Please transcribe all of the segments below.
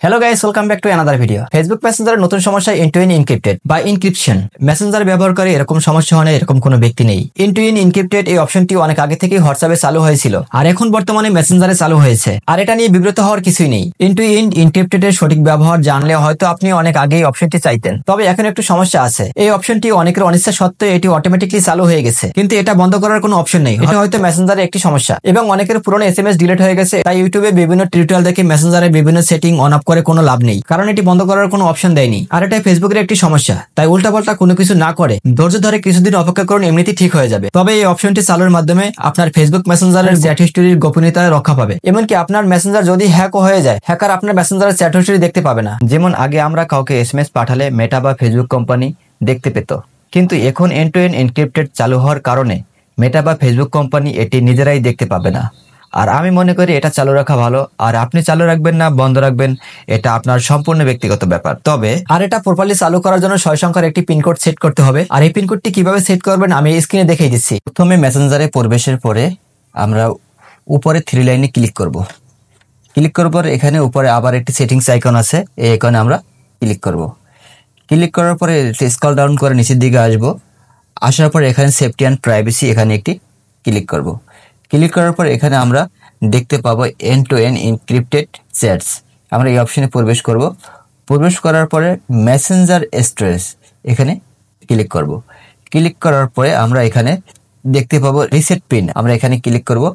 Hello guys, welcome back to another video. Facebook মেসেঞ্জারের নতুন সমস্যা এন্ড টু এন্ড এনক্রিপ্টেড বা এনক্রিপশন। মেসেঞ্জার ব্যবহার করে এরকম সমস্যা হয় না, এরকম কোনো ব্যক্তি নেই। এন্ড টু এন্ড এনক্রিপ্টেড এই অপশনটি অনেক আগে থেকেই হোয়াটসঅ্যাপে চালু হয়েছিল আর এখন বর্তমানে মেসেঞ্জারে চালু হয়েছে। আর এটা নিয়ে বিব্রত হওয়ার কিছুই নেই। এন্ড টু এন্ড এনক্রিপ্টেড এর সঠিক ব্যবহার জানলে হয়তো আপনি অনেক আগেই অপশনটি চাইতেন। তবে এখন একটু সমস্যা আছে। এই অপশনটি অনেকের অনিচ্ছা সত্ত্বেও এটি অটোমেটিকলি চালু হয়ে গেছে, কিন্তু এটা বন্ধ করার কোনো অপশন নেই। এটা হয়তো মেসেঞ্জারের একটি সমস্যা এবং অনেকের পুরনো এসএমএস ডিলিট হয়ে গেছে। তাই ইউটিউবে বিভিন্ন টিউটোরিয়াল দেখে মেসেঞ্জারের বিভিন্ন সেটিং অন অফ করে কোনো লাভ নেই, কারণ এটি বন্ধ করার কোনো অপশন দেয়নি। আর এটা ফেসবুকের একটি সমস্যা। তাই উল্টাপাল্টা কোনো কিছু না করে ধৈর্য ধরে কিছুদিন অপেক্ষা করুন, এমনিতেই ঠিক হয়ে যাবে। তবে এই অপশনটি চালুর মাধ্যমে আপনার ফেসবুক মেসেঞ্জারের চ্যাট হিস্টরির গোপনীয়তা রক্ষা পাবে। এমনকি আপনার মেসেঞ্জার যদি হ্যাকও হয়ে যায়, হ্যাকার আপনার মেসেঞ্জারের চ্যাট হিস্টরি দেখতে পাবে না। যেমন আগে আমরা কাউকে এসএমএস পাঠালে মেটা বা ফেসবুক কোম্পানি দেখতে পেত, কিন্তু এখন এন্ড টু এন্ড এনক্রিপ্টেড চালু হওয়ার কারণে মেটা বা ফেসবুক কোম্পানি এটি নিজেরাই দেখতে পাবে না। আর আমি মনে করি এটা চালু রাখা ভালো। আর আপনি চালু রাখবেন না বন্ধ রাখবেন এটা আপনার সম্পূর্ণ ব্যক্তিগত ব্যাপার। তবে আর এটা প্রপারলি চালু করার জন্য 6 সংখ্যার একটি পিনকোড সেট করতে হবে। আর এই পিনকোডটি কিভাবে সেট করবেন আমি স্ক্রিনে দেখিয়ে দিচ্ছি। প্রথমে মেসেঞ্জারে প্রবেশের পরে আমরা উপরে 3 লাইনে ক্লিক করব। ক্লিক করার পর এখানে উপরে আবার একটি সেটিংস আইকন আছে, এই আইকনে আমরা ক্লিক করব। ক্লিক করার পরে স্ক্রল ডাউন করে নিচের দিকে আসব। আসার পর এখানে সেফটি অ্যান্ড প্রাইভেসি এখানে একটি ক্লিক করব। ক্লিক করার পর এখানে আমরা দেখতে পাবো end to end encrypted chats. আমরা এই অপশনে প্রবেশ করব। প্রবেশ করার পরে মেসেঞ্জার স্টোরেজ এখানে ক্লিক করব। ক্লিক করার পরে আমরা এখানে দেখতে পাবো রিসেট পিন, আমরা এখানে ক্লিক করব।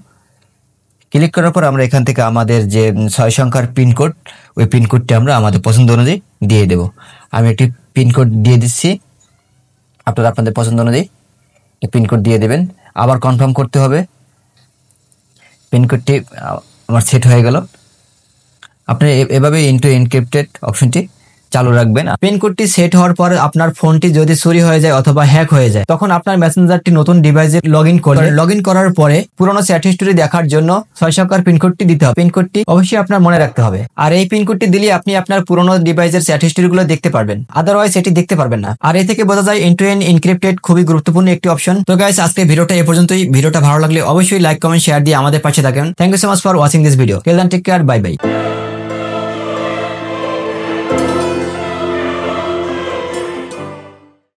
ক্লিক করার পর আমরা এখান থেকে আমাদের যে 6 সংখ্যার পিনকোড, ওই পিনকোডটি আমরা আমাদের পছন্দ অনুযায়ী দিয়ে দেব। আমি একটি পিনকোড দিয়ে দিচ্ছি, আপনারা আপনাদের পছন্দ অনুযায়ী পিনকোড দিয়ে দেবেন। আবার কনফার্ম করতে হবে। পিনকোডটি আমার সেট হয়ে গেল। আপনি এভাবে এন্ড টু এনক্রিপ্টেড অপশনটি চালু রাখবেন। পিনকোডটি সেট হওয়ার পর আপনার ফোনটি যদি চুরি হয়ে যায় অথবা হ্যাক হয়ে যায়, তখন আপনার মেসেঞ্জারটি নতুন ডিভাইসে লগ ইন করার পরে পুরোনো চ্যাট হিস্টরি দেখার জন্য 6 সংখ্যার পিনকোডটি দিতে হবে। পিনকোডটি অবশ্যই আপনার মনে রাখতে হবে। আর এই পিনকোডটি দিলে আপনি আপনার পুরোনো ডিভাইসের চ্যাট হিস্টরিগুলো দেখতে পারবেন, আদারওয়াইজ এটি দেখতে পারবেন না। আর এ থেকে বোঝা যায় এন্ড টু এন্ড এনক্রিপ্টেড খুবই গুরুত্বপূর্ণ একটি অপশন। তো গাইস, আজকে ভিডিওটা এ পর্যন্তই। ভিডিওটা ভালো লাগলে অবশ্যই লাইক কমেন্ট শেয়ার দিয়ে আমাদের পাশে থাকেন। Thank you so much for watching this video. Till then take care, bye by.